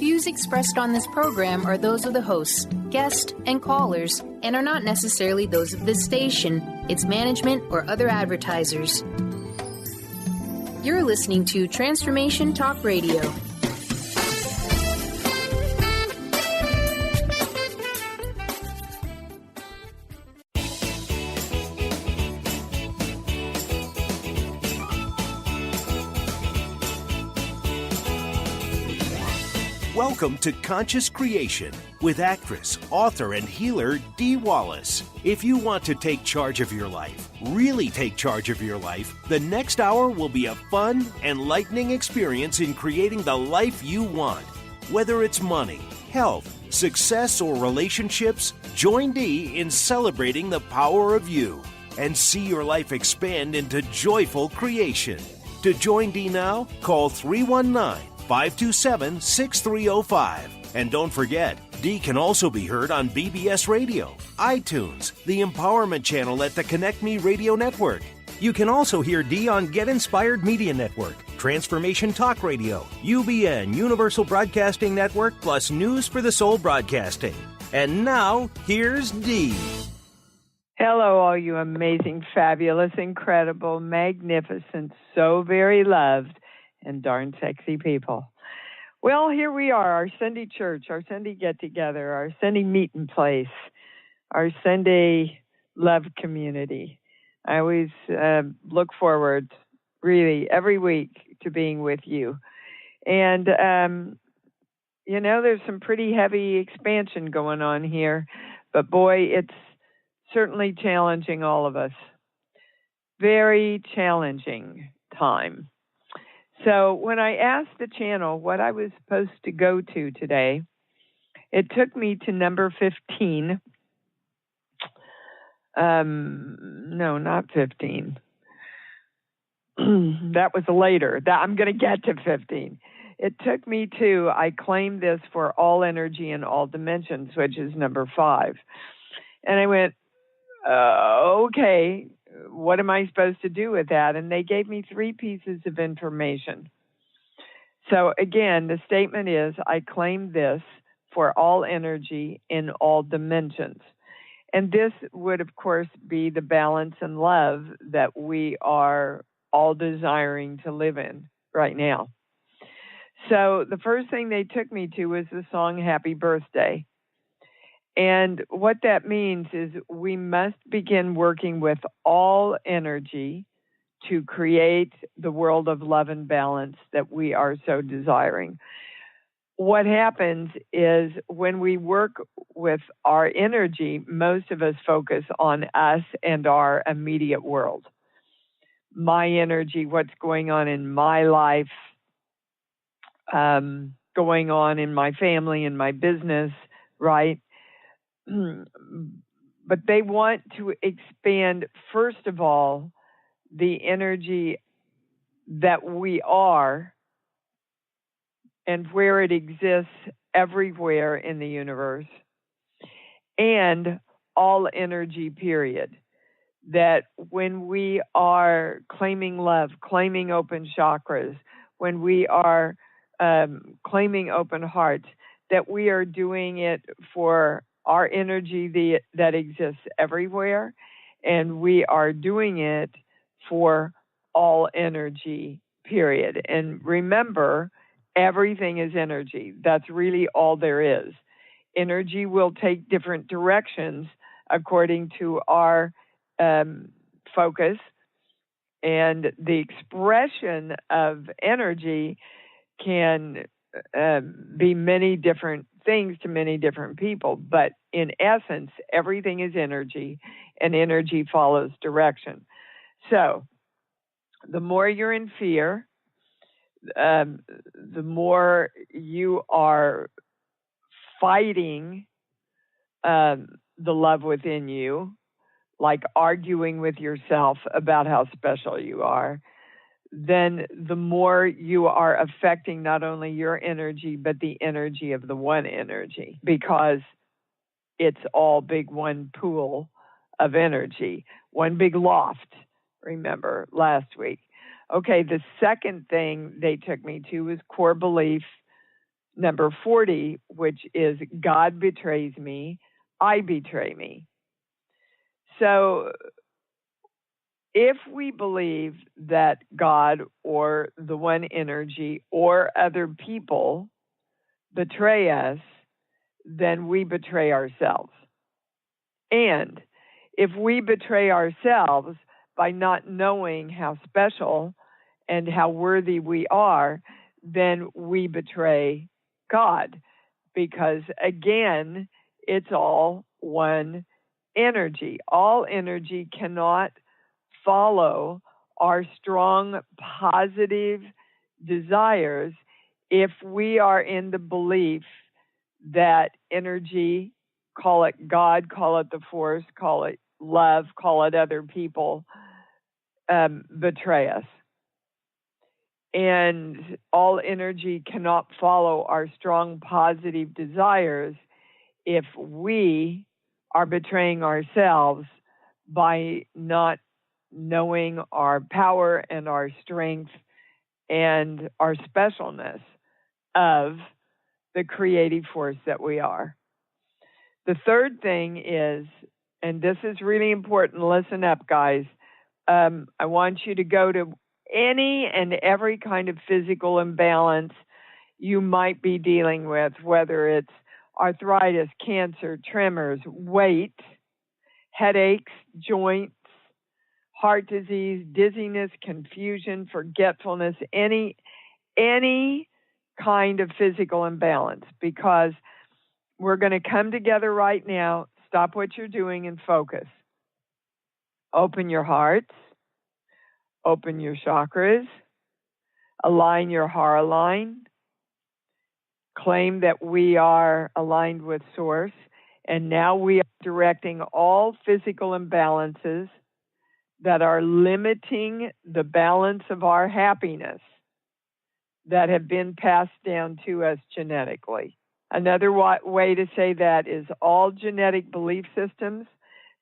views expressed on this program are those of the hosts, guests, and callers, and are not necessarily those of this station, its management, or other advertisers. You're listening to Transformation Talk Radio. Welcome to Conscious Creation with actress, author, and healer Dee Wallace. If you want to take charge of your life, really take charge of your life, the next hour will be a fun, enlightening experience in creating the life you want. Whether it's money, health, success, or relationships, join Dee in celebrating the power of you and see your life expand into joyful creation. To join Dee now, call 319-527-6305. And don't forget, Dee can also be heard on BBS Radio, iTunes, the Empowerment Channel at the Connect Me Radio Network. You can also hear Dee on Get Inspired Media Network, Transformation Talk Radio, UBN, Universal Broadcasting Network, plus News for the Soul Broadcasting. And now, here's Dee. Hello, all you amazing, fabulous, incredible, magnificent, so very loved, and darn sexy people. Well, here we are, our Sunday church, our Sunday get-together, our Sunday meeting place, our Sunday love community. I always look forward, really, every week to being with you. And, there's some pretty heavy expansion going on here, but boy, it's certainly challenging all of us. Very challenging time. So when I asked the channel what I was supposed to go to today, it took me to number 15. No, not 15. That was later. I'm going to get to 15. It took me to, I claim this for all energy in all dimensions, which is number 5. And I went, okay, what am I supposed to do with that? And they gave me 3 pieces of information. So again, the statement is, I claim this for all energy in all dimensions. And this would, of course, be the balance and love that we are all desiring to live in right now. So the first thing they took me to was the song Happy Birthday. And what that means is we must begin working with all energy to create the world of love and balance that we are so desiring. What happens is when we work with our energy, most of us focus on us and our immediate world. My energy, what's going on in my life, going on in my family, in my business, right? But they want to expand, first of all, the energy that we are and where it exists everywhere in the universe, and all energy, period. That when we are claiming love, claiming open chakras, when we are claiming open hearts, that we are doing it for our energy that exists everywhere, and we are doing it for all energy, period. And remember, everything is energy. That's really all there is. Energy will take different directions according to our focus, and the expression of energy can be many different things to many different people, but in essence, everything is energy, and energy follows direction. So, the more you're in fear, the more you are fighting the love within you, like arguing with yourself about how special you are, then the more you are affecting not only your energy, but the energy of the one energy, because it's all big one pool of energy, one big loft, remember, last week. Okay, the second thing they took me to was core belief number 40, which is God betrays me, I betray me. So if we believe that God or the one energy or other people betray us, then we betray ourselves. And if we betray ourselves by not knowing how special and how worthy we are, then we betray God. Because again, it's all one energy. All energy cannot follow our strong positive desires if we are in the belief that energy, call it God, call it the force, call it love, call it other people, betray us. And all energy cannot follow our strong positive desires if we are betraying ourselves by not knowing our power and our strength and our specialness of the creative force that we are. The third thing is, and this is really important, listen up, guys. I want you to go to any and every kind of physical imbalance you might be dealing with, whether it's arthritis, cancer, tremors, weight, headaches, joints, heart disease, dizziness, confusion, forgetfulness, any kind of physical imbalance, because we're going to come together right now. Stop what you're doing and focus. Open your hearts, open your chakras, align your heart line, claim that we are aligned with Source, and now we are directing all physical imbalances that are limiting the balance of our happiness that have been passed down to us genetically. Another way to say that is all genetic belief systems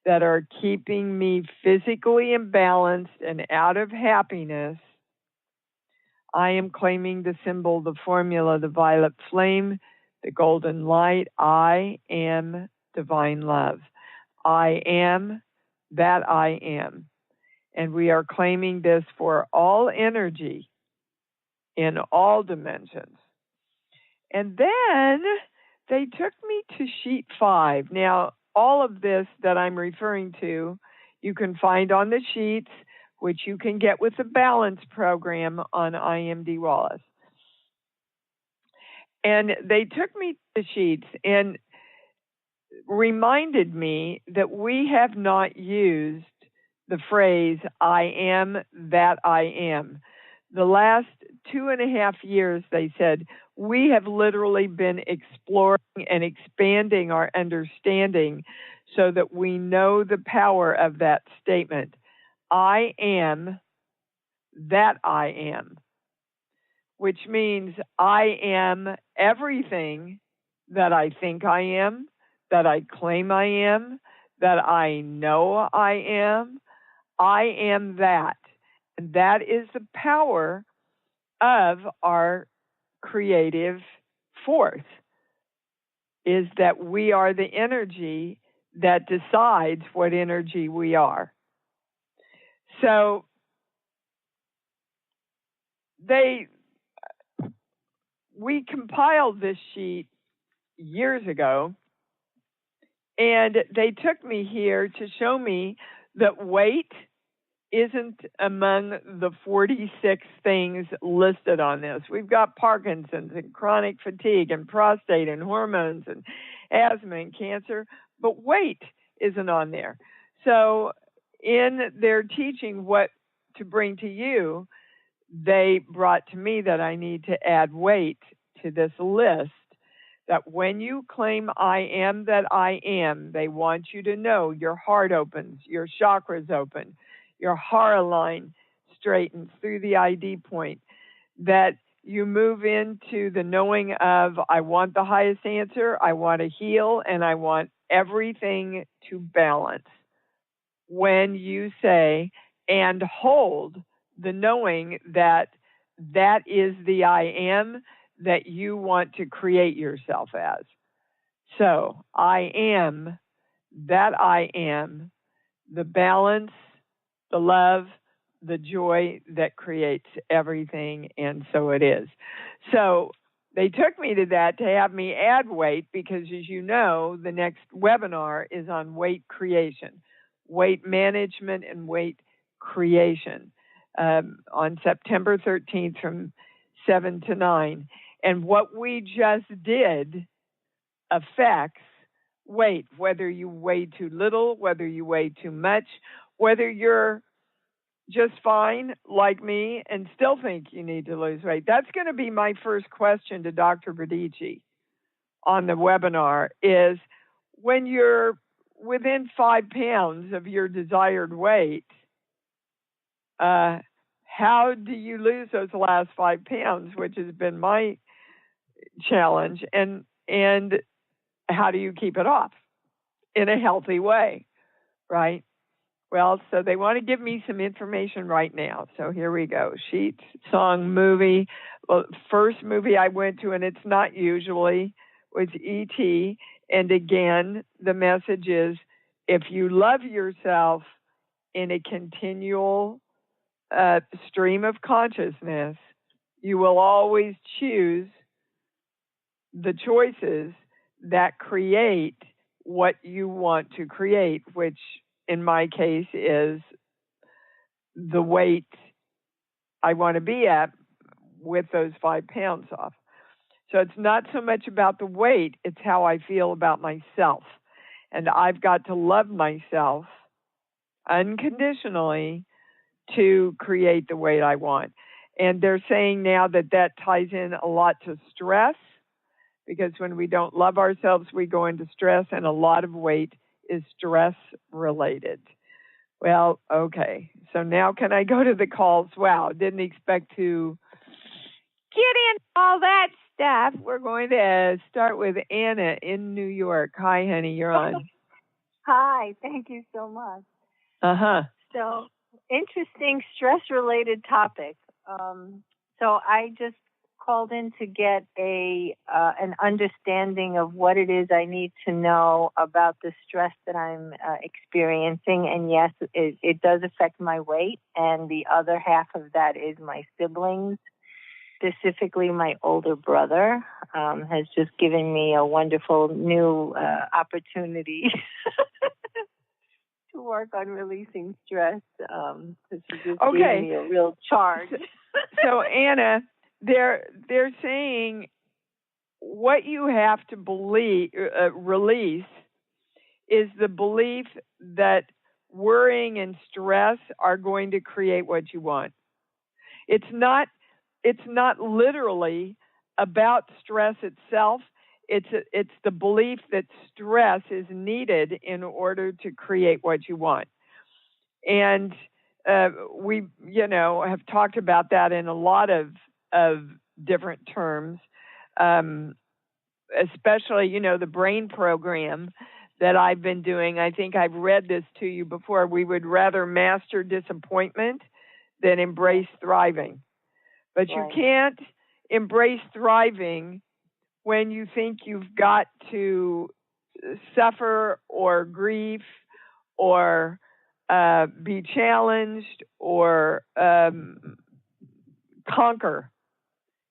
that are keeping me physically imbalanced and out of happiness. I am claiming the symbol, the formula, the violet flame, the golden light. I am divine love. I am that I am. And we are claiming this for all energy in all dimensions. And then they took me to sheet 5. Now, all of this that I'm referring to, you can find on the sheets, which you can get with the balance program on I Am Dee Wallace. And they took me to the sheets and reminded me that we have not used the phrase, I am that I am. The last 2.5 years, they said, we have literally been exploring and expanding our understanding so that we know the power of that statement. I am that I am, which means I am everything that I think I am, that I claim I am, that I know I am. I am that. And that is the power of our creative force, is that we are the energy that decides what energy we are. So we compiled this sheet years ago, and they took me here to show me that weight isn't among the 46 things listed on this. We've got Parkinson's and chronic fatigue and prostate and hormones and asthma and cancer, but weight isn't on there. So in their teaching what to bring to you, they brought to me that I need to add weight to this list, that when you claim I am that I am, they want you to know your heart opens, your chakras open, your heart line straightens through the ID point, that you move into the knowing of, I want the highest answer, I want to heal, and I want everything to balance. When you say, and hold the knowing that that is the I am, that you want to create yourself as. So I am that I am, the balance, the love, the joy that creates everything, and so it is. So they took me to that to have me add weight because, as you know, the next webinar is on weight creation, weight management and weight creation on September 13th from 7 to 9. And what we just did affects weight, whether you weigh too little, whether you weigh too much, whether you're just fine like me and still think you need to lose weight. That's going to be my first question to Dr. Bradici on the webinar is, when you're within 5 pounds of your desired weight, how do you lose those last 5 pounds, which has been my challenge, and how do you keep it off in a healthy way, right? Well, so they want to give me some information right now. So here we go. Sheets, song, movie. Well, first movie I went to, and it's not usually, was E.T. And again, the message is, if you love yourself in a continual stream of consciousness, you will always choose the choices that create what you want to create, which in my case is the weight I want to be at with those 5 pounds off. So it's not so much about the weight, it's how I feel about myself. And I've got to love myself unconditionally to create the weight I want. And they're saying now that that ties in a lot to stress, because when we don't love ourselves, we go into stress, and a lot of weight is stress related. Well, okay. So now can I go to the calls? Wow, didn't expect to get in all that stuff. We're going to start with Anna in New York. Hi, honey, you're on. Hi, thank you so much. Uh-huh. So, interesting stress-related topic. So I just called in to get an understanding of what it is I need to know about the stress that I'm experiencing. And yes, it does affect my weight. And the other half of that is my siblings, specifically my older brother, has just given me a wonderful new opportunity to work on releasing stress, because she just gave me a real charge. So Anna, they're saying what you have to release is the belief that worrying and stress are going to create what you want. It's not literally about stress itself. It's the belief that stress is needed in order to create what you want. And we, have talked about that in a lot of different terms, especially, the brain program that I've been doing. I think I've read this to you before. We would rather master disappointment than embrace thriving. But you can't embrace thriving when you think you've got to suffer or grieve or be challenged or conquer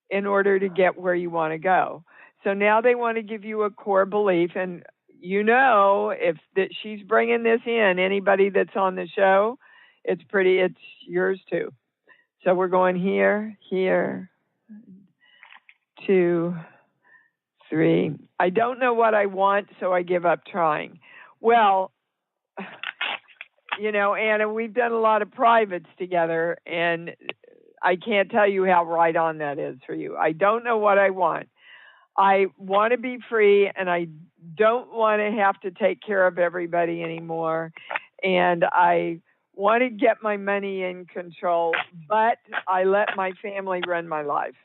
in order to get where you want to go. So now they want to give you a core belief, and if that she's bringing this in, anybody that's on the show, it's yours too. So we're going here, 2, 3. I don't know what I want, so I give up trying. Well, Anna, we've done a lot of privates together, and I can't tell you how right on that is for you. I don't know what I want. I want to be free, and I don't want to have to take care of everybody anymore. And I want to get my money in control, but I let my family run my life.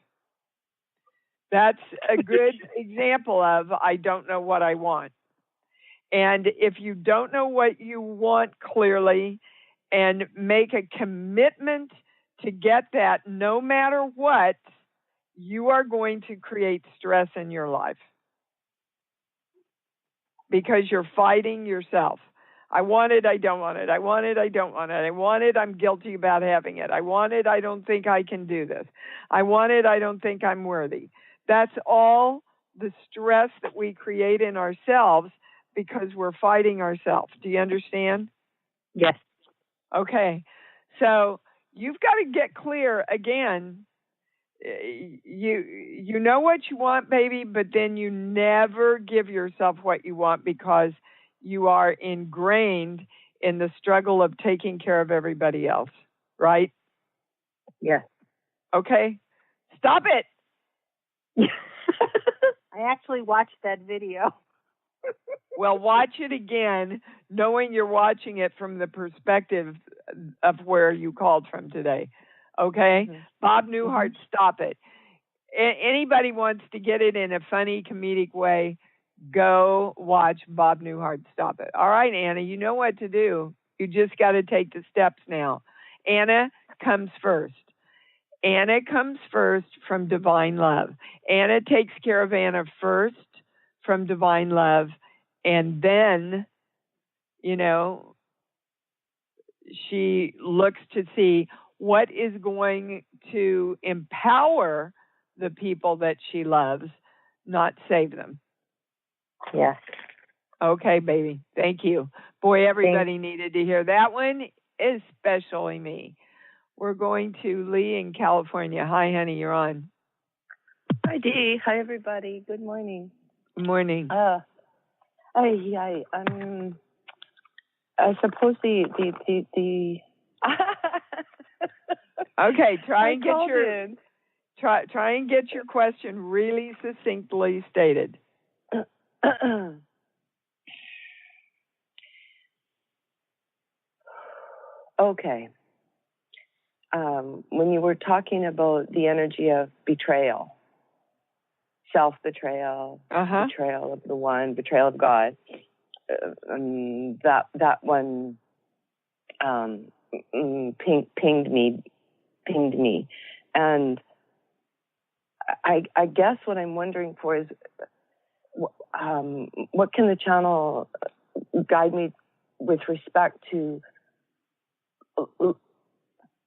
That's a good example of I don't know what I want. And if you don't know what you want clearly and make a commitment to get that no matter what, you are going to create stress in your life because you're fighting yourself. I want it, I don't want it. I want it, I don't want it. I want it, I'm guilty about having it. I want it, I don't think I can do this. I want it, I don't think I'm worthy. That's all the stress that we create in ourselves because we're fighting ourselves. Do you understand? Yes. Okay. So you've got to get clear again. You know what you want, baby, but then you never give yourself what you want because you are ingrained in the struggle of taking care of everybody else, right? Yes. Okay. Stop it. I actually watched that video. Well, watch it again, knowing you're watching it from the perspective of where you called from today. Okay? Mm-hmm. Bob Newhart, stop it. Anybody wants to get it in a funny, comedic way, go watch Bob Newhart, stop it. All right, Anna, you know what to do. You just got to take the steps now. Anna comes first. Anna comes first from divine love. Anna takes care of Anna first from divine love. And then, she looks to see what is going to empower the people that she loves, not save them. Yes. Okay, baby. Thank you. Boy, everybody needed to hear that one, especially me. We're going to Lee in California. Hi, honey. You're on. Hi, Dee. Hi, everybody. Good morning. Good morning. I suppose the Okay, try and get your question really succinctly stated. Okay. When you were talking about the energy of betrayal, self-betrayal, betrayal of the one, betrayal of God, that one pinged me, and I guess what I'm wondering for is what can the channel guide me with respect to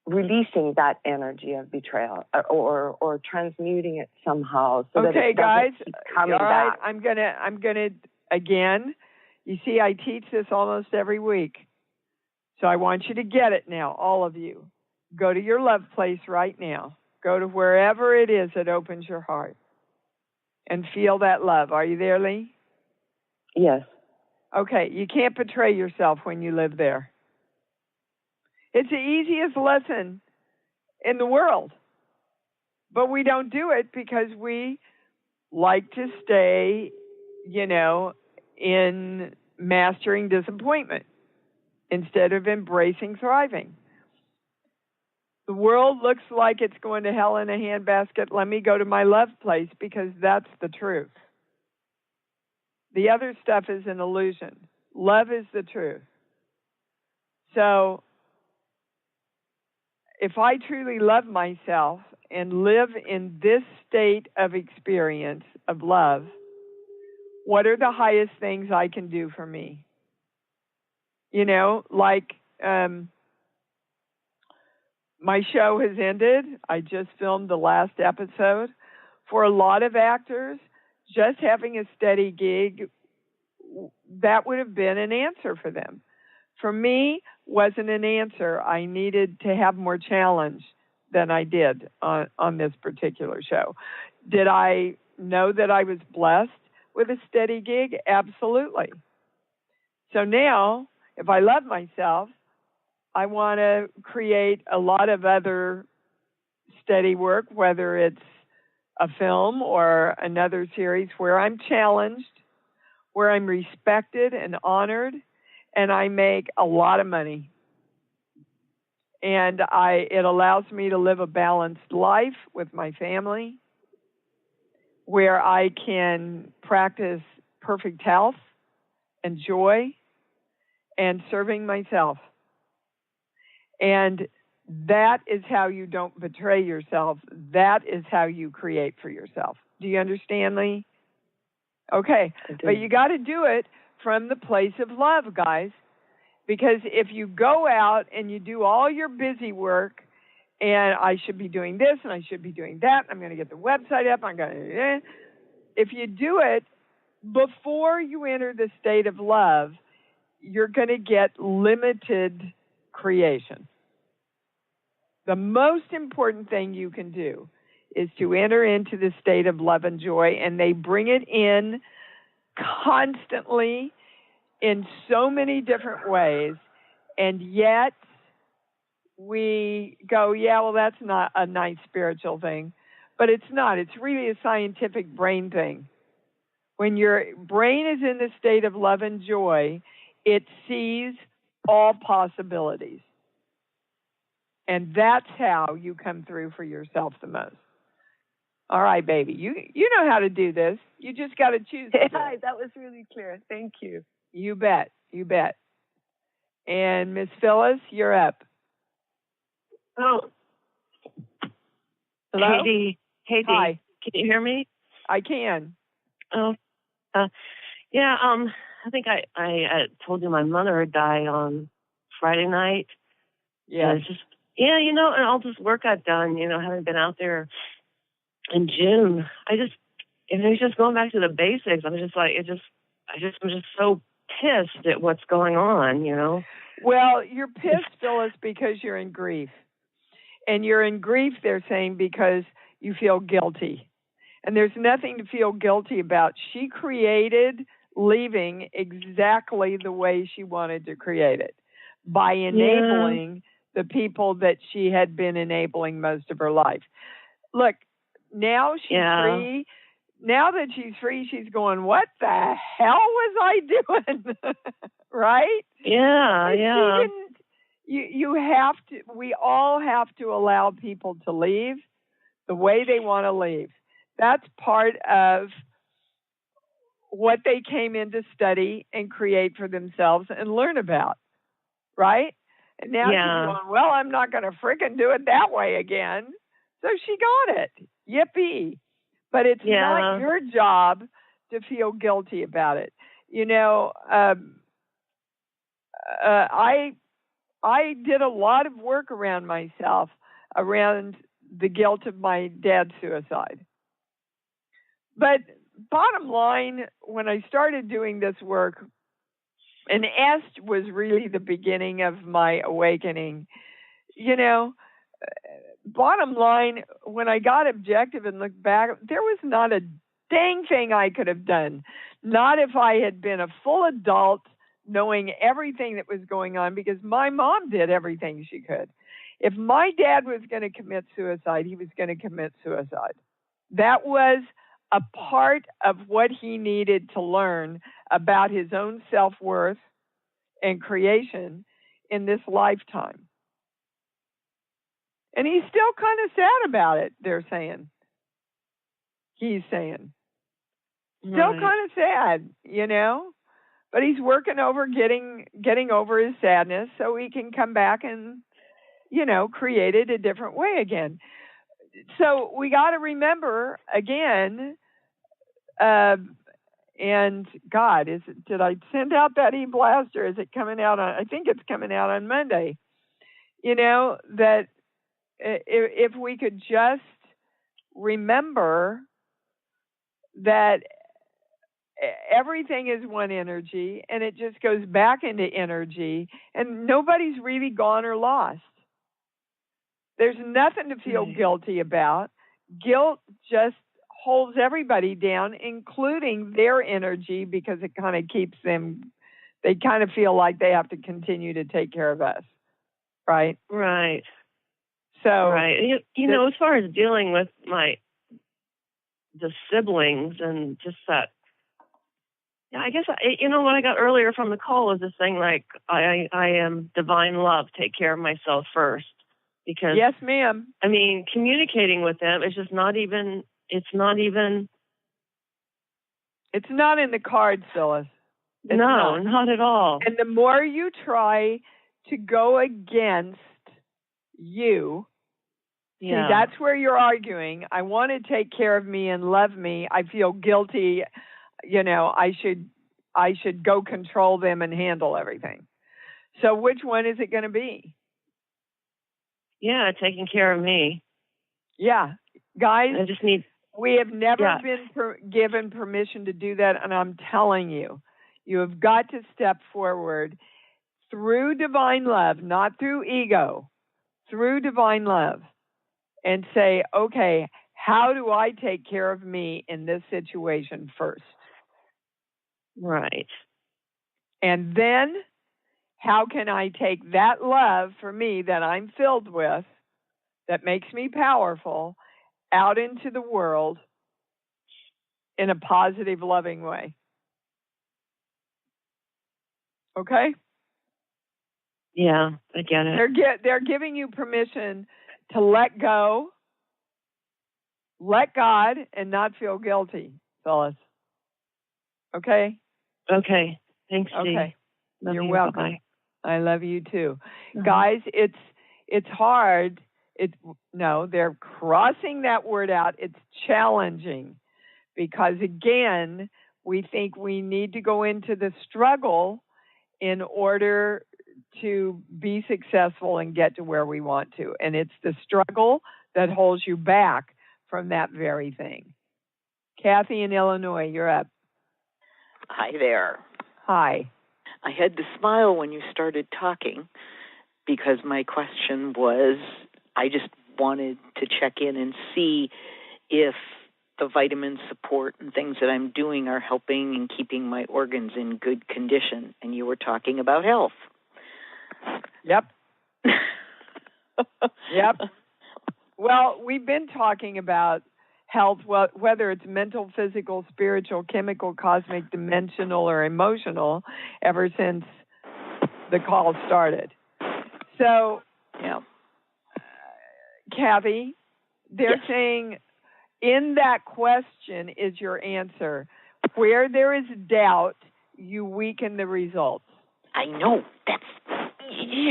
releasing that energy of betrayal or transmuting it somehow so that it doesn't keep coming back. I'm gonna again, you see I teach this almost every week. So I want you to get it now, all of you. Go to your love place right now. Go to wherever it is that opens your heart and feel that love. Are you there, Lee? Yes. Okay, you can't betray yourself when you live there. It's the easiest lesson in the world. But we don't do it because we like to stay, in mastering disappointment instead of embracing thriving. The world looks like it's going to hell in a handbasket. Let me go to my love place because that's the truth. The other stuff is an illusion. Love is the truth. So if I truly love myself and live in this state of experience of love, what are the highest things I can do for me? My show has ended. I just filmed the last episode. For a lot of actors, just having a steady gig, that would have been an answer for them. For me, wasn't an answer. I needed to have more challenge than I did on this particular show. Did I know that I was blessed with a steady gig? Absolutely. So now, if I love myself, I want to create a lot of other steady work, whether it's a film or another series where I'm challenged, where I'm respected and honored, and I make a lot of money. And it allows me to live a balanced life with my family, where I can practice perfect health and joy and serving myself. And That is how you don't betray yourself. That is how you create for yourself. Do you understand, Lee? Okay, but you got to do it from the place of love, guys. Because if you go out and you do all your busy work, and I should be doing this and I should be doing that, I'm going to get the website up, I'm going to... If you do it before you enter the state of love, you're going to get limited creation. The most important thing you can do is to enter into the state of love and joy, and they bring it in constantly in so many different ways, and yet we go, yeah, well, that's not a nice spiritual thing. But it's not. It's really a scientific brain thing. When your brain is in the state of love and joy, it sees all possibilities. And that's how you come through for yourself the most. All right, baby. You know how to do this. You just got to choose. Hi, that was really clear. Thank you. You bet. You bet. And Miss Phyllis, you're up. Oh. Hello? Hey, Dee. Hi. Can you hear me? I can. Oh. Yeah, I think I told you my mother had died on Friday night. Yeah. And just, and all this work I've done, having been out there in June, it's just going back to the basics. I'm just like, I'm just so pissed at what's going on, Well, you're pissed, Phyllis, because you're in grief. And you're in grief, they're saying, because you feel guilty. And there's nothing to feel guilty about. She created leaving exactly the way she wanted to create it, by enabling the people that she had been enabling most of her life. Look, now she's free. Now that she's free, she's going, what the hell was I doing? Right? Yeah, yeah. You have to, we all have to allow people to leave the way they want to leave. That's part of what they came in to study and create for themselves and learn about, right? And now she's going, well, I'm not going to frickin' do it that way again. So she got it. Yippee. But it's not your job to feel guilty about it. I did a lot of work around myself, around the guilt of my dad's suicide. But bottom line, when I started doing this work, and S was really the beginning of my awakening, bottom line, when I got objective and looked back, there was not a dang thing I could have done. Not if I had been a full adult, knowing everything that was going on, because my mom did everything she could. If my dad was going to commit suicide, he was going to commit suicide. That was a part of what he needed to learn about his own self-worth and creation in this lifetime. And he's still kind of sad about it, they're saying. He's saying. Still kind of sad, But he's working over getting over his sadness so he can come back and, create it a different way again. So we got to remember, again, and God, did I send out that e-blast, or is it coming out on, I think it's coming out on Monday, that if we could just remember that everything is one energy, and it just goes back into energy, and nobody's really gone or lost. There's nothing to feel guilty about. Guilt just holds everybody down, including their energy, because it kind of keeps them, they kind of feel like they have to continue to take care of us, right? Right. So, right. As far as dealing with the siblings and just that, I guess, what I got earlier from the call was this thing like, I am divine love, take care of myself first. Because, yes, ma'am. I mean, communicating with them is just not even. It's not in the cards, Phyllis. Not at all. And the more you try to go against you. Yeah. See, that's where you're arguing. I want to take care of me and love me. I feel guilty. I should go control them and handle everything. So which one is it going to be? Yeah, taking care of me. Yeah. Guys, I just need... We have never been given permission to do that, and I'm telling you, you have got to step forward through divine love, not through ego, through divine love, and say, okay, how do I take care of me in this situation first? Right. And then how can I take that love for me that I'm filled with, that makes me powerful, out into the world in a positive, loving way? Okay? Yeah, I get it. They're giving you permission to let go, let God, and not feel guilty, Phyllis. Okay? Okay. Thanks, Dee. Okay. Love You're you. welcome. Bye-bye. I love you too. Mm-hmm. Guys, it's hard. They're crossing that word out. It's challenging because, again, we think we need to go into the struggle in order to be successful and get to where we want to. And it's the struggle that holds you back from that very thing. Kathy in Illinois, you're up. Hi there. Hi. I had to smile when you started talking because my question was, I just wanted to check in and see if the vitamin support and things that I'm doing are helping and keeping my organs in good condition. And you were talking about health. Yep. Yep. Well, we've been talking about health, whether it's mental, physical, spiritual, chemical, cosmic, dimensional, or emotional, ever since the call started. So, yeah. Kathy, they're saying in that question is your answer. Where there is doubt, you weaken the results. I know. That's...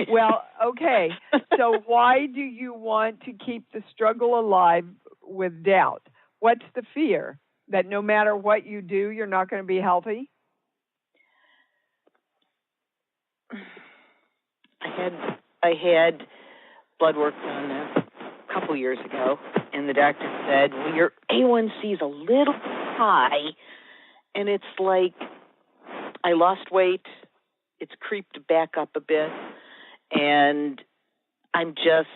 Well, okay. So why do you want to keep the struggle alive with doubt? What's the fear? That no matter what you do, you're not going to be healthy? I had blood work done a couple years ago, and the doctor said, well, your A1C is a little high, and it's like I lost weight, it's creeped back up a bit, and I'm just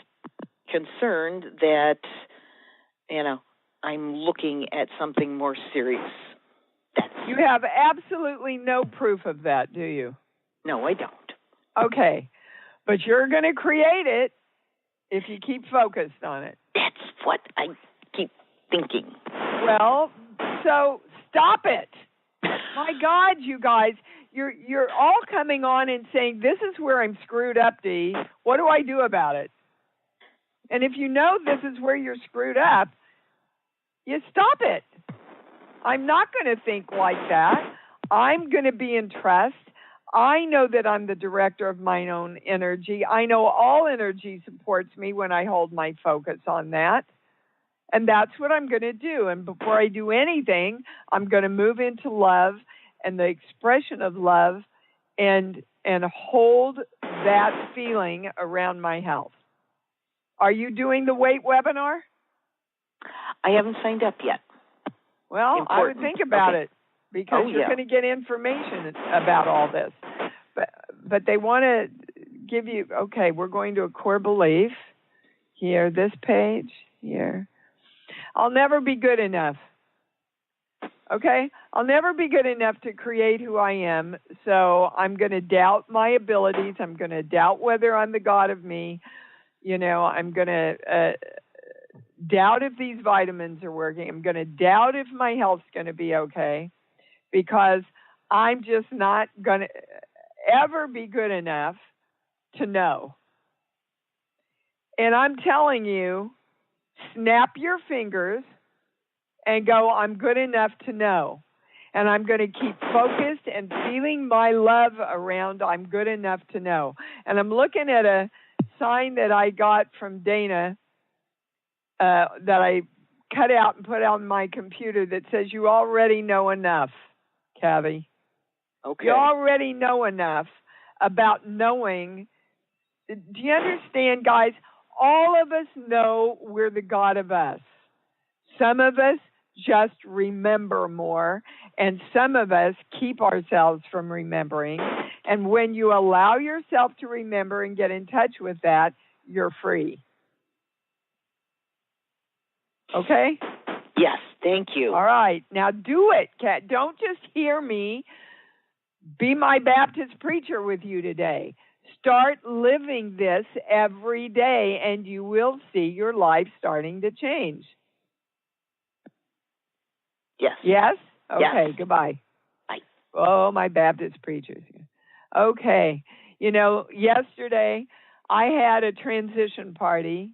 concerned that, I'm looking at something more serious. You have absolutely no proof of that, do you? No, I don't. Okay. But you're going to create it if you keep focused on it. That's what I keep thinking. Well, so stop it. My God, you guys, you're all coming on and saying, this is where I'm screwed up, Dee. What do I do about it? And if you know this is where you're screwed up, you stop it. I'm not going to think like that. I'm going to be in trust. I know that I'm the director of my own energy. I know all energy supports me when I hold my focus on that. And that's what I'm going to do. And before I do anything, I'm going to move into love and the expression of love and hold that feeling around my health. Are you doing the weight webinar? I haven't signed up yet. Well, Important. I would think about it because you're going to get information about all this. But they want to give you, okay, we're going to a core belief. Here, this page, here. I'll never be good enough. Okay? I'll never be good enough to create who I am, so I'm going to doubt my abilities. I'm going to doubt whether I'm the God of me. I'm going to doubt if these vitamins are working. I'm going to doubt if my health's going to be okay because I'm just not going to ever be good enough to know. And I'm telling you, snap your fingers and go, I'm good enough to know. And I'm going to keep focused and feeling my love around I'm good enough to know. And I'm looking at a sign that I got from Dana that I cut out and put on my computer that says you already know enough, Kathy. Okay. You already know enough about knowing. Do you understand, guys? All of us know we're the God of us. Some of us just remember more, and some of us keep ourselves from remembering. And when you allow yourself to remember and get in touch with that, you're free. Okay? Yes, thank you. All right. Now do it, Kat. Don't just hear me be my Baptist preacher with you today. Start living this every day, and you will see your life starting to change. Yes. Yes? Okay, yes. Goodbye. Bye. Oh, my Baptist preachers. Okay. Yesterday I had a transition party.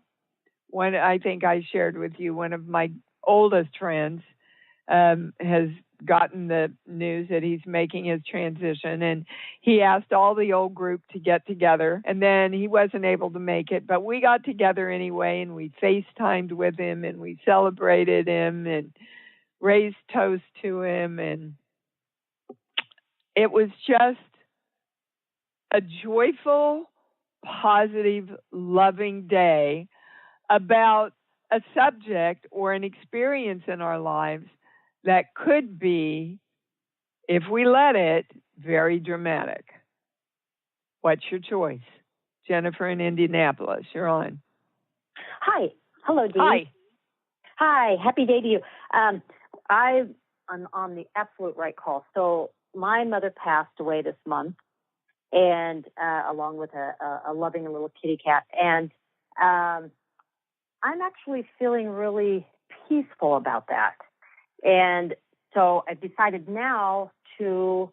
When I think I shared with you, one of my oldest friends has gotten the news that he's making his transition, and he asked all the old group to get together, and then he wasn't able to make it, but we got together anyway, and we FaceTimed with him, and we celebrated him and raised toast to him, and it was just a joyful, positive, loving day about a subject or an experience in our lives that could be, if we let it, very dramatic. What's your choice? Jennifer in Indianapolis, you're on. Hi. Hello, Dee. Hi. Hi. Happy day to you. I'm on the absolute right call. So my mother passed away this month, and along with a loving little kitty cat. And I'm actually feeling really peaceful about that. And so I've decided now to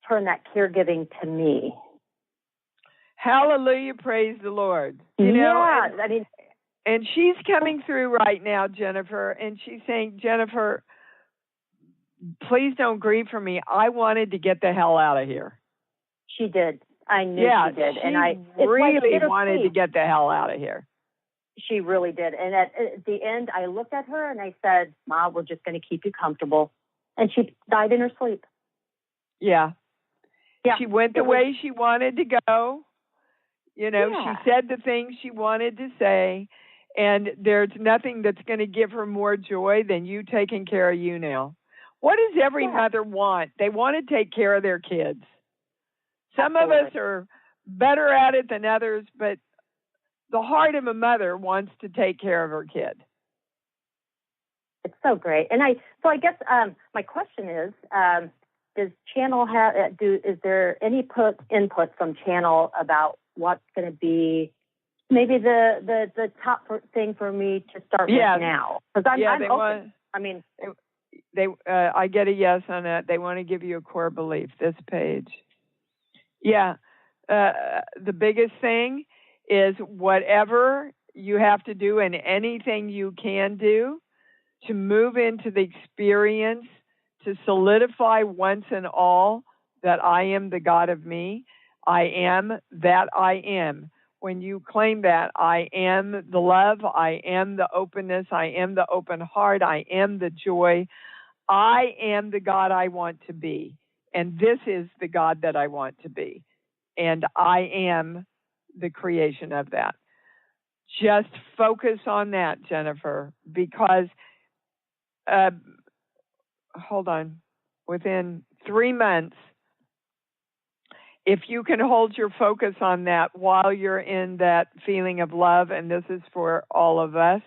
turn that caregiving to me. Hallelujah, praise the Lord. And she's coming through right now, Jennifer, and she's saying, Jennifer, please don't grieve for me. I wanted to get the hell out of here. She did. I knew she did. And I really wanted to get the hell out of here. She really did. And at the end, I looked at her and I said, Ma, we're just going to keep you comfortable. And she died in her sleep. Yeah. She went the way she wanted to go. She said the things she wanted to say. And there's nothing that's going to give her more joy than you taking care of you now. What does every mother want? They want to take care of their kids. Some of us are better at it than others, but the heart of a mother wants to take care of her kid. It's so great. And I guess my question is, does Channel is there any input from Channel about what's going to be maybe the top thing for me to start with now? Because I'm open. I get a yes on that. They want to give you a core belief. This page. Yeah. The biggest thing is whatever you have to do and anything you can do to move into the experience, to solidify once and all that I am the God of me. I am that I am. When you claim that, I am the love, I am the openness, I am the open heart, I am the joy. I am the God I want to be. And this is the God that I want to be. And I am the creation of that. Just focus on that, Jennifer, because, within 3 months, if you can hold your focus on that while you're in that feeling of love, and this is for all of us,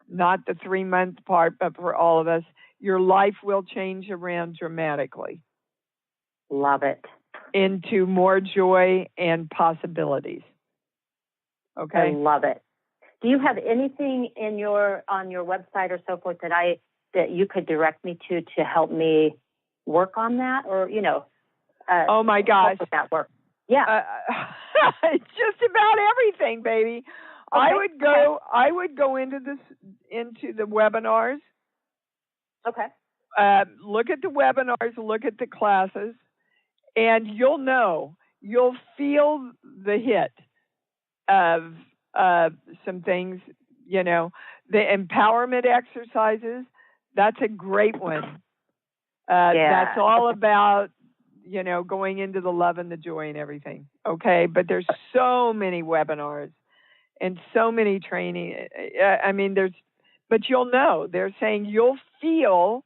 not the 3-month part, but for all of us, your life will change around dramatically. Love it. Into more joy and possibilities. Okay? I love it. Do you have anything on your website or so forth that you could direct me to help me work on that, or oh my gosh, with that work? Yeah, it's just about everything, baby. Okay. I would go into the webinars. Okay. Look at the webinars. Look at the classes, and you'll feel the hit. of some things, the empowerment exercises. That's a great one. That's all about, going into the love and the joy and everything. Okay. But there's so many webinars and so many training. But you'll know, they're saying you'll feel,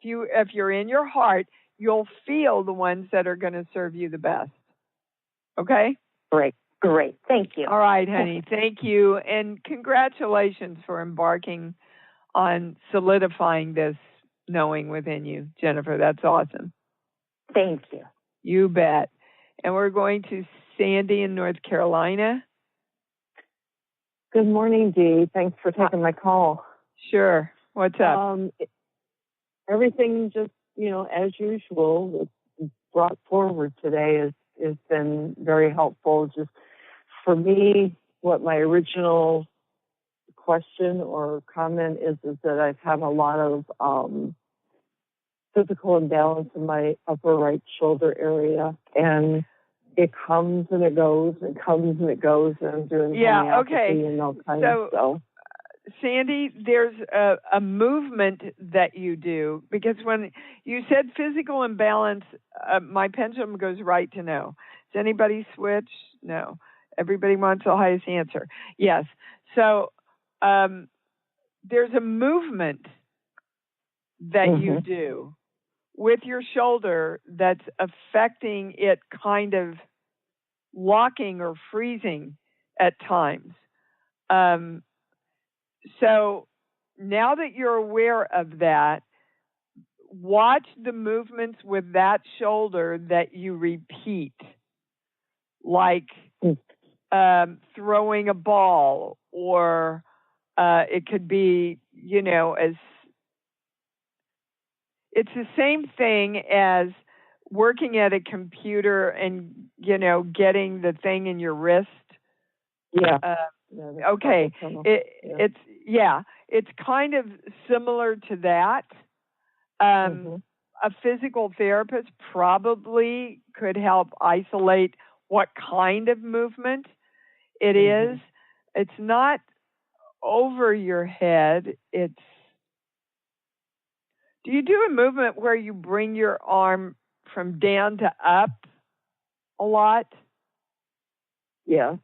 if you're in your heart, you'll feel the ones that are going to serve you the best. Okay? Great. Thank you. All right, honey. Thank you. And congratulations for embarking on solidifying this knowing within you, Jennifer. That's awesome. Thank you. You bet. And we're going to Sandy in North Carolina. Good morning, Dee. Thanks for taking my call. Sure. What's up? Everything just, as usual, brought forward today has been very helpful. Just for me, what my original question or comment is that I've had a lot of physical imbalance in my upper right shoulder area, and it comes and it goes, and comes and it goes, and I'm doing homeopathy and all kinds of stuff. Sandy, there's a movement that you do, because when you said physical imbalance, my pendulum goes right to no. Does anybody switch? No. Everybody wants the highest answer. Yes. So there's a movement that you do with your shoulder that's affecting it, kind of locking or freezing at times. So now that you're aware of that, watch the movements with that shoulder that you repeat, like throwing a ball, or it could be, as it's the same thing as working at a computer and, getting the thing in your wrist. Okay. It's kind of similar to that. A physical therapist probably could help isolate what kind of movement it is. It's not over your head. Do you do a movement where you bring your arm from down to up a lot? Yeah.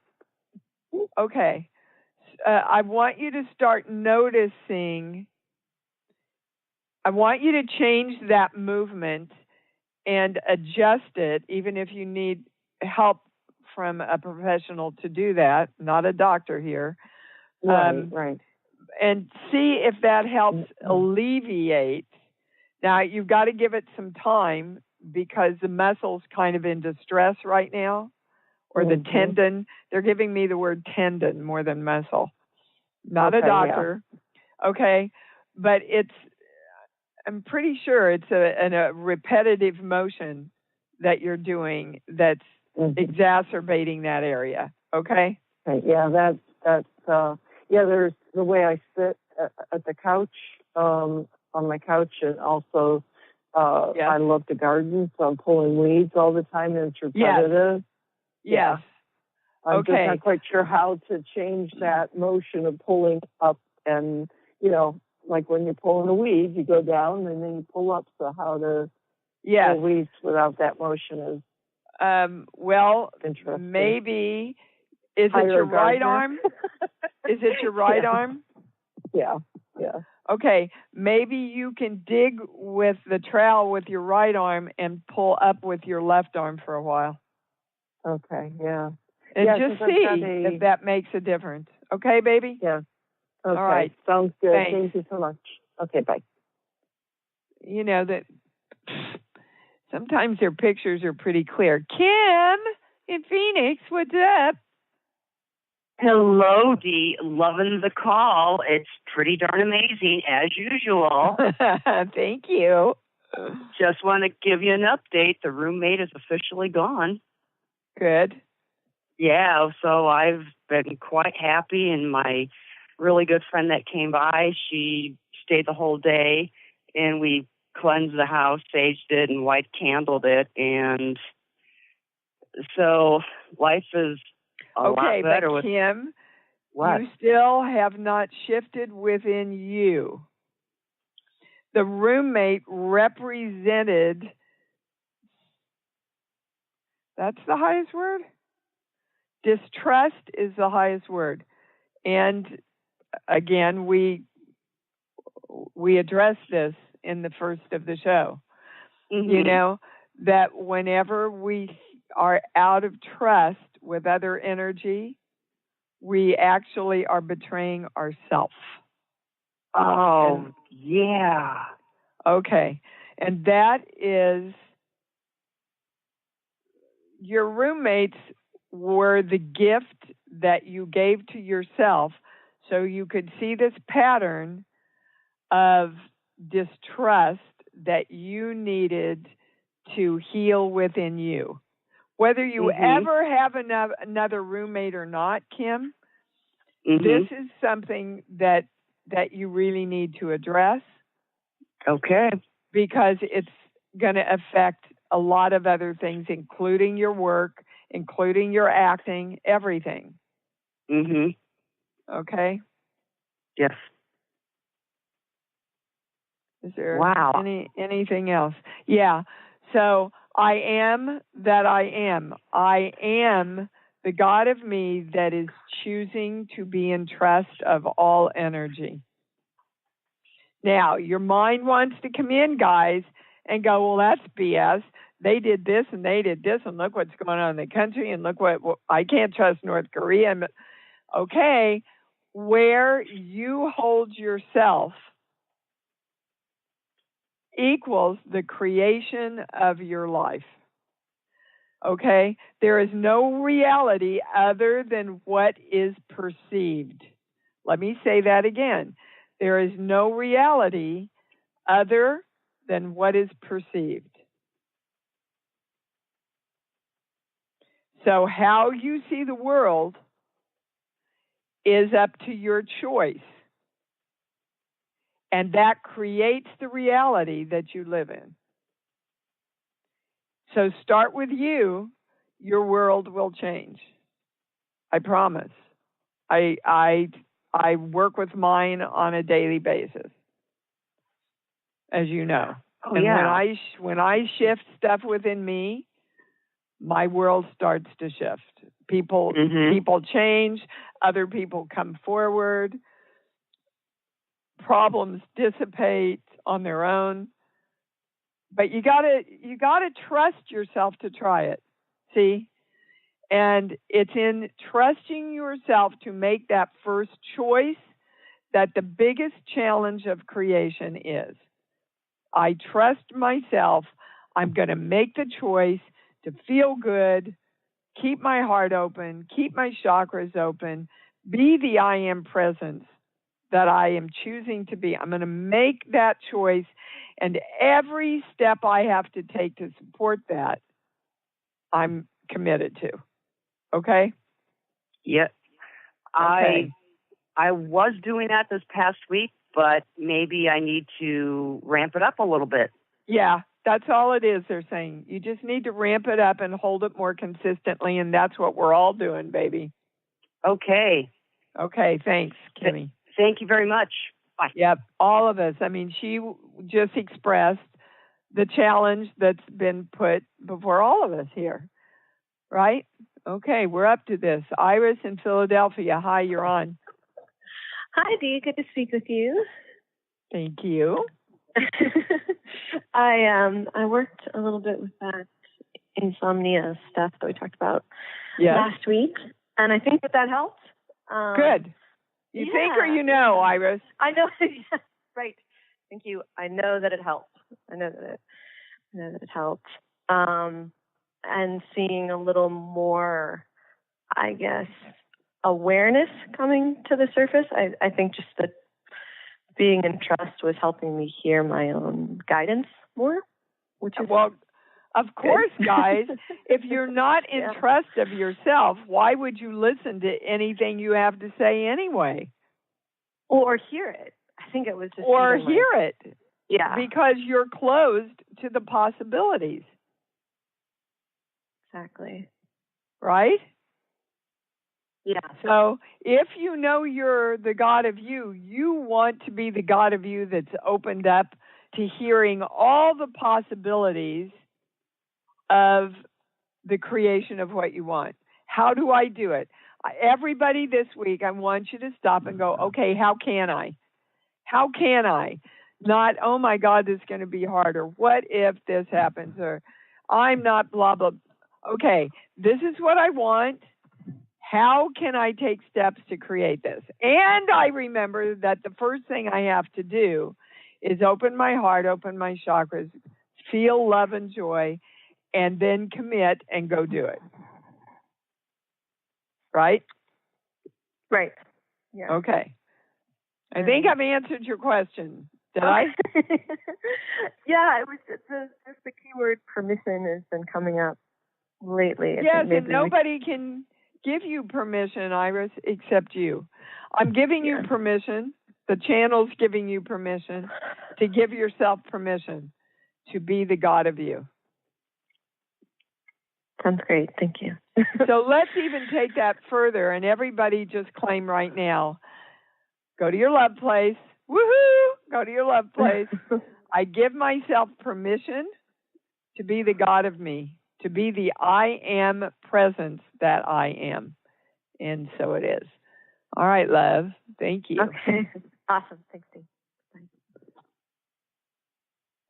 Okay. I want you to start noticing. I want you to change that movement and adjust it, even if you need help from a professional to do that, not a doctor here. Right. And see if that helps alleviate. Now, you've got to give it some time, because the muscle's kind of in distress right now, or the tendon. They're giving me the word tendon more than muscle. Not a doctor. Yeah. Okay. But I'm pretty sure it's a repetitive motion that you're doing that's exacerbating that area. Okay. Yeah, that's there's the way I sit at the couch, on my couch, and also I love to garden, so I'm pulling weeds all the time, and it's repetitive. Yes. I'm just not quite sure how to change that motion of pulling up, and like when you're pulling a weed, you go down and then you pull up. So how to pull weeds without that motion is interesting. Maybe is it your right arm? Is it your right arm? Yeah. Okay, maybe you can dig with the trowel with your right arm and pull up with your left arm for a while. Okay, yeah. And just see if that makes a difference. Okay, baby? Yeah. Okay. All right. Sounds good. Thanks. Thank you so much. Okay, bye. That sometimes their pictures are pretty clear. Kim in Phoenix, what's up? Hello, Dee. Loving the call. It's pretty darn amazing, as usual. Thank you. Just want to give you an update. The roommate is officially gone. Good. Yeah, so I've been quite happy, and my really good friend that came by, she stayed the whole day, and we cleansed the house, saged it, and white candled it, and so life is Okay, but Kim, what? You still have not shifted within you. The roommate represented, that's the highest word? Distrust is the highest word. And again, we addressed this in the first of the show. Mm-hmm. You know, that whenever we are out of trust with other energy, we actually are betraying ourselves. Oh, yeah. Okay. And that is, your roommates were the gift that you gave to yourself so you could see this pattern of distrust that you needed to heal within you. Whether you ever have another roommate or not, Kim, this is something that you really need to address. Okay. Because it's going to affect a lot of other things, including your work, including your acting, everything. Okay? Yes. Is there anything else? Yeah. So I am that I am. I am the God of me that is choosing to be in trust of all energy. Now, your mind wants to come in, guys, and go, well, that's BS. They did this and they did this, and look what's going on in the country, and look what I can't trust North Korea. Okay, where you hold yourself equals the creation of your life. Okay? There is no reality other than what is perceived. Let me say that again. There is no reality other than what is perceived. So how you see the world is up to your choice. And that creates the reality that you live in. So start with you, your world will change. I promise. I work with mine on a daily basis, as you know. Oh, and yeah. when I shift stuff within me, my world starts to shift. People change, other people come forward, problems dissipate on their own. But you gotta trust yourself to try it. See? And it's in trusting yourself to make that first choice that the biggest challenge of creation is. I trust myself. I'm going to make the choice to feel good, keep my heart open, keep my chakras open, be the I am presence that I am choosing to be. I'm going to make that choice, and every step I have to take to support that, I'm committed to. Okay? Yeah. Okay. I was doing that this past week, but maybe I need to ramp it up a little bit. Yeah, that's all it is, they're saying. You just need to ramp it up and hold it more consistently, and that's what we're all doing, baby. Okay. Okay, thanks, Kimmy. Thank you very much. Bye. Yep, all of us. I mean, she just expressed the challenge that's been put before all of us here, right? Okay, we're up to this. Iris in Philadelphia. Hi, you're on. Hi, Dee. Good to speak with you. Thank you. I worked a little bit with that insomnia stuff that we talked about last week, and I think that helped. Good. You think or you know, Iris? I know. Right. Thank you. I know that it helped. I know that it helped. And seeing a little more, I guess, awareness coming to the surface. I think just that being in trust was helping me hear my own guidance more. Which is of course, guys. If you're not in trust of yourself, why would you listen to anything you have to say anyway? Or hear it. I think it was just hear it. Yeah. Because you're closed to the possibilities. Exactly. Right? Yeah. So if you know you're the God of you, you want to be the God of you that's opened up to hearing all the possibilities of the creation of what you want. How do I do it? Everybody this week, I want you to stop and go, okay, how can I? How can I? Not, oh my God, this is going to be hard, or what if this happens, or I'm not blah, blah. Okay, this is what I want. How can I take steps to create this? And I remember that the first thing I have to do is open my heart, open my chakras, feel love and joy, and then commit and go do it. Right? Right. Yeah. Okay. I think I've answered your question. Did I? Yeah, it was just the keyword permission has been coming up lately. Yes, and nobody can give you permission, Iris, except you. I'm giving you permission. The channel's giving you permission to give yourself permission to be the God of you. Sounds great. Thank you. So let's even take that further, and everybody just claim right now. Go to your love place. Woohoo! Go to your love place. I give myself permission to be the God of me, to be the I am presence that I am. And so it is. All right, love. Thank you. Okay. Awesome. Thanks, Dee.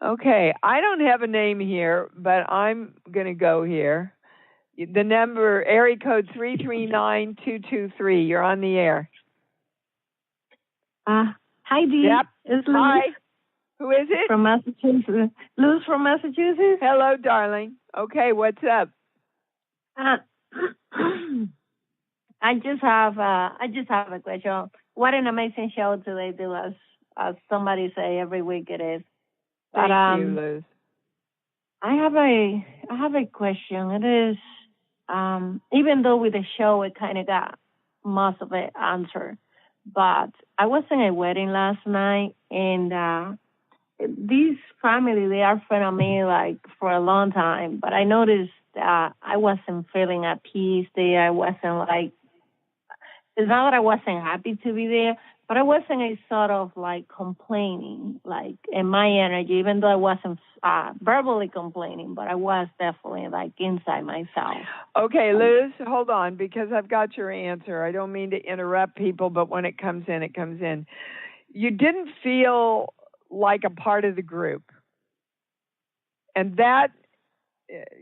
Okay. I don't have a name here, but I'm going to go here. The number, area code 339223. You're on the air. Hi, Dee. Yep. It's Liz. Hi. Who is it? From Massachusetts. Luz from Massachusetts. Hello, darling. Okay, what's up? I just have a question. What an amazing show today, do as somebody say every week it is. But, Thank you, Liz. I have a question. It is even though with the show it kind of got most of it answered, but I was in a wedding last night, and this family, they are friend of me like for a long time, but I noticed that I wasn't feeling at peace there. I wasn't like, it's not that I wasn't happy to be there, but I wasn't a sort of like complaining, like in my energy, even though I wasn't verbally complaining, but I was definitely like inside myself. Okay, Liz, hold on, because I've got your answer. I don't mean to interrupt people, but when it comes in, it comes in. You didn't feel like a part of the group, and that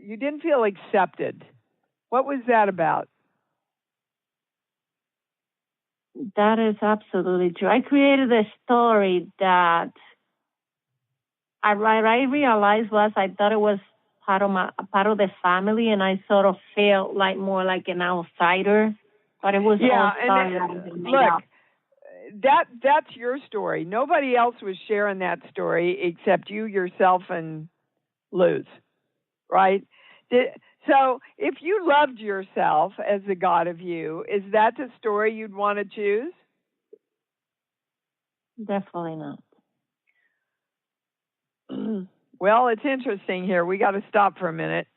you didn't feel accepted. What was that about? That is absolutely true. I created a story that I realized was I thought it was part of the family, and I sort of felt like more like an outsider. But it was look, that's your story. Nobody else was sharing that story except you, yourself, and Luz, right? So if you loved yourself as the God of you, is that the story you'd want to choose? Definitely not. Well, it's interesting here. We got to stop for a minute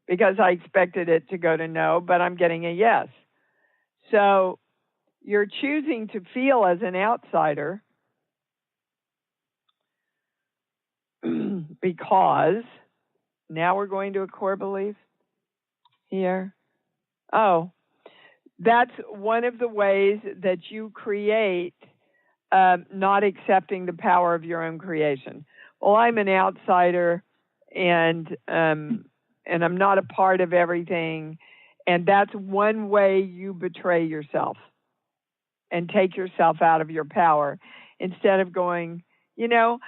because I expected it to go to no, but I'm getting a yes. So you're choosing to feel as an outsider because now we're going to a core belief here. Oh, that's one of the ways that you create not accepting the power of your own creation. Well, I'm an outsider, and I'm not a part of everything, and that's one way you betray yourself and take yourself out of your power instead of going, how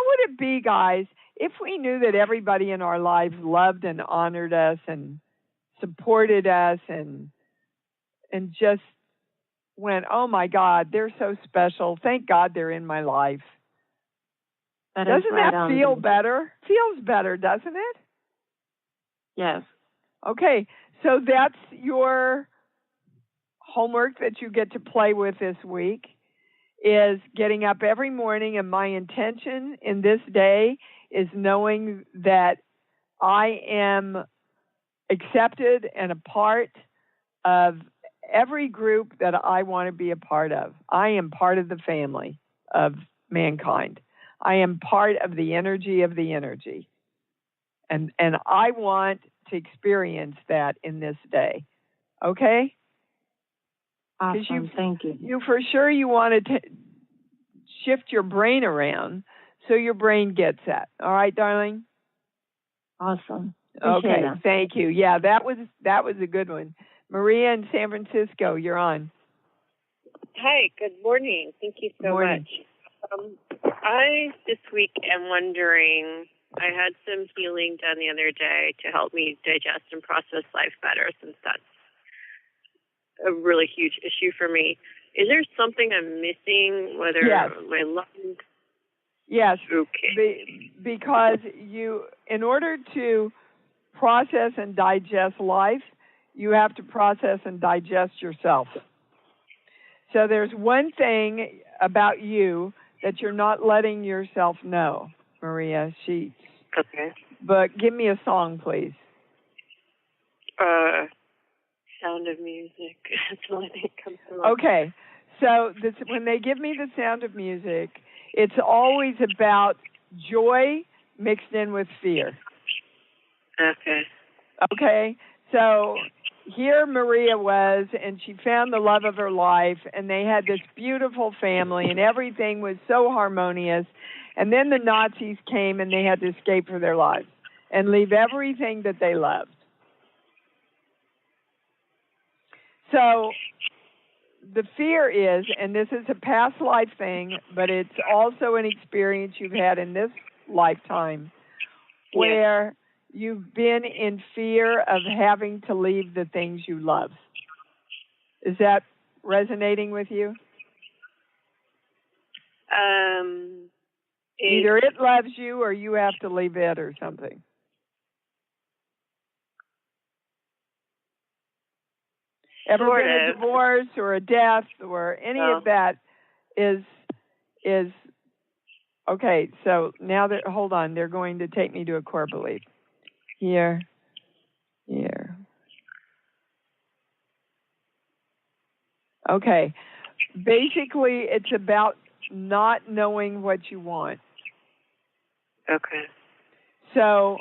would it be, guys, if we knew that everybody in our lives loved and honored us and supported us and just went, oh my God, they're so special. Thank God they're in my life. Doesn't that feel better? Feels better, doesn't it? Yes. Okay, so that's your homework that you get to play with this week, is getting up every morning, and my intention in this day is knowing that I am accepted and a part of every group that I want to be a part of. I am part of the family of mankind. I am part of the energy of the energy. And I want to experience that in this day. Okay? Awesome. Thank you. You for sure you want to shift your brain around so your brain gets that. All right, darling? Awesome. Okay, thank you. Yeah, that was a good one. Maria in San Francisco, you're on. Hi, good morning. Thank you so much. I this week am wondering, I had some healing done the other day to help me digest and process life better, since that's a really huge issue for me. Is there something I'm missing, whether my lungs? Yes. Okay. Because in order to process and digest life, you have to process and digest yourself. So there's one thing about you that you're not letting yourself know, Maria. Okay. But give me a song, please. Sound of music. That's the only thing that comes to mind. Okay. So when they give me the sound of music, it's always about joy mixed in with fear. Okay. Okay. So here Maria was, and she found the love of her life, and they had this beautiful family, and everything was so harmonious. And then the Nazis came, and they had to escape for their lives and leave everything that they loved. So the fear is, and this is a past life thing, but it's also an experience you've had in this lifetime, where you've been in fear of having to leave the things you love. Is that resonating with you? Either it loves you or you have to leave it or something. Ever been a divorce or a death or any of that is okay. So now hold on, they're going to take me to a core belief. Here. Okay. Basically, it's about not knowing what you want. Okay. So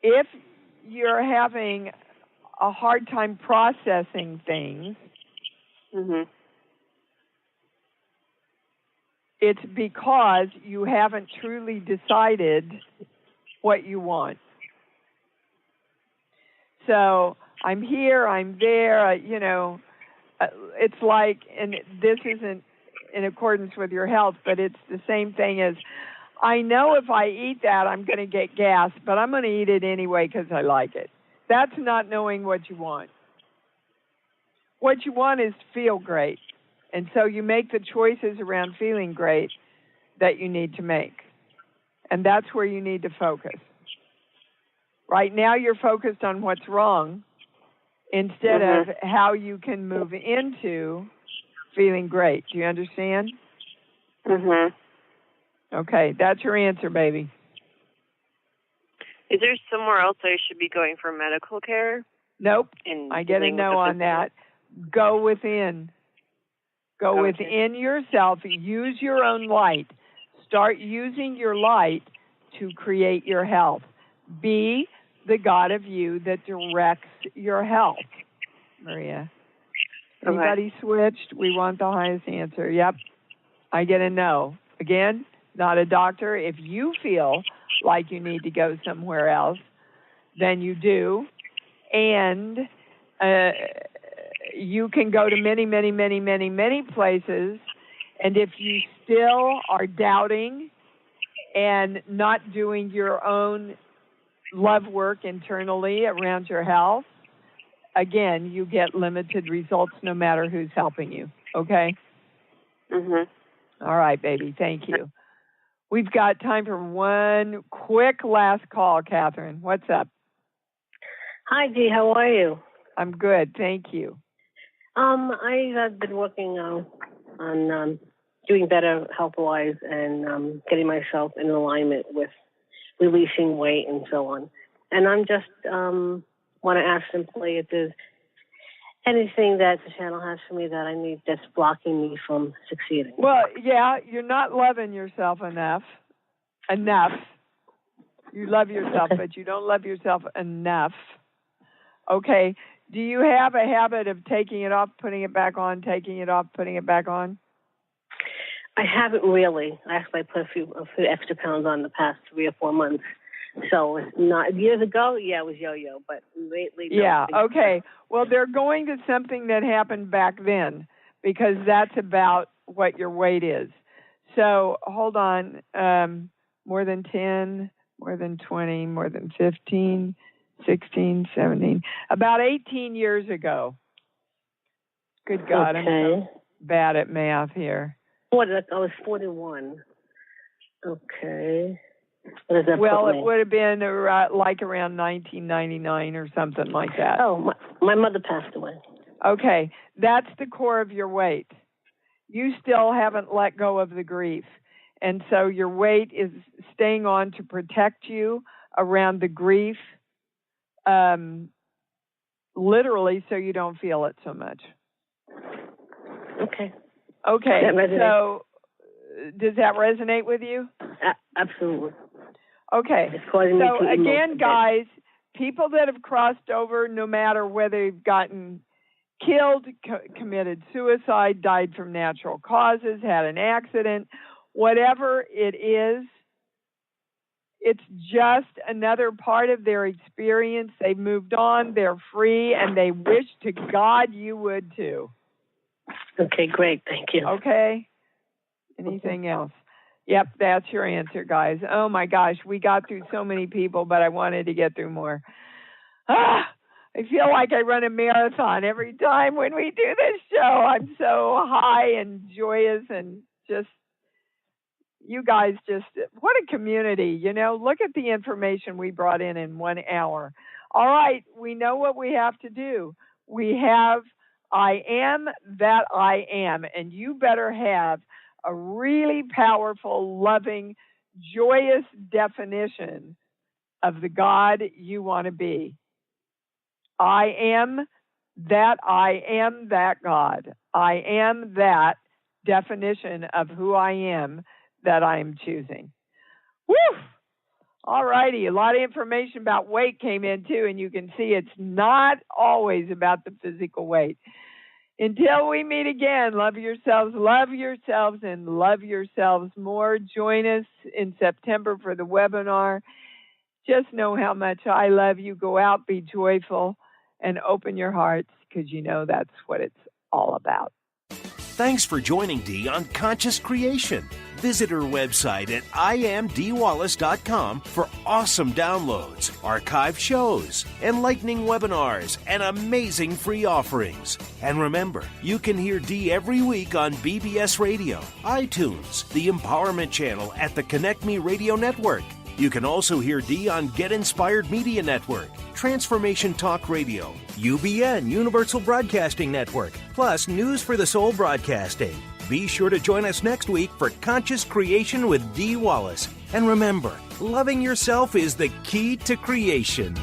if you're having a hard time processing things, it's because you haven't truly decided what you want. So I'm here, I'm there, it's like, and this isn't in accordance with your health, but it's the same thing as, I know if I eat that, I'm going to get gas, but I'm going to eat it anyway because I like it. That's not knowing what you want. What you want is to feel great. And so you make the choices around feeling great that you need to make. And that's where you need to focus. Right now you're focused on what's wrong instead of how you can move into feeling great. Do you understand? Okay, that's your answer, baby. Is there somewhere else I should be going for medical care? Nope. I get a no on that. Go within. Go within yourself. Use your own light. Start using your light to create your health. Be the God of you that directs your health, Maria. Anybody switched? We want the highest answer. Yep. I get a no. Again, not a doctor. If you feel like you need to go somewhere else, then you do. And you can go to many, many, many, many, many places. And if you still are doubting and not doing your own love work internally around your health, again, you get limited results no matter who's helping you. Okay? All right, baby. Thank you. We've got time for one quick last call, Catherine. What's up? Hi, Dee. How are you? I'm good. Thank you. I've been working on doing better health-wise and getting myself in alignment with releasing weight and so on. And I'm just want to ask simply, anything that the channel has for me that I need that's blocking me from succeeding. Well, yeah, you're not loving yourself enough. You love yourself, but you don't love yourself enough. Okay. Do you have a habit of taking it off, putting it back on, taking it off, putting it back on? I haven't really. Actually, I put a few extra pounds on the past 3 or 4 months. So it's not years ago. Yeah, it was yo-yo, but lately. Yeah. Okay. Well, they're going to something that happened back then because that's about what your weight is. So hold on. More than 10, more than 20, more than 15, 16, 17. About 18 years ago. Good God, okay. I'm so bad at math here. I was 41. Okay. What does that well, put me? It would have been like around 1999 or something like that. Oh, my mother passed away. Okay, that's the core of your weight. You still haven't let go of the grief. And so your weight is staying on to protect you around the grief, literally so you don't feel it so much. Okay. Okay, so does that resonate with you? Absolutely. Okay, so again, guys, people that have crossed over, no matter whether they've gotten killed, committed suicide, died from natural causes, had an accident, whatever it is, it's just another part of their experience. They've moved on, they're free, and they wish to God you would too. Okay, great. Thank you. Okay. Anything else? Yep, that's your answer, guys. Oh, my gosh. We got through so many people, but I wanted to get through more. I feel like I run a marathon every time when we do this show. I'm so high and joyous and just, you guys what a community. Look at the information we brought in 1 hour. All right, we know what we have to do. We have I am that I am, and you better have a really powerful, loving, joyous definition of the God you want to be. I am that God. I am that definition of who I am that I am choosing. Woo! All righty. A lot of information about weight came in too, and you can see it's not always about the physical weight. Until we meet again, love yourselves, and love yourselves more. Join us in September for the webinar. Just know how much I love you. Go out, be joyful, and open your hearts, because that's what it's all about. Thanks for joining Dee on Conscious Creation. Visit her website at IamDeeWallace.com for awesome downloads, archived shows, enlightening webinars, and amazing free offerings. And remember, you can hear Dee every week on BBS Radio, iTunes, the Empowerment Channel at the Connect Me Radio Network. You can also hear Dee on Get Inspired Media Network, Transformation Talk Radio, UBN Universal Broadcasting Network, plus News for the Soul Broadcasting. Be sure to join us next week for Conscious Creation with Dee Wallace. And remember, loving yourself is the key to creation.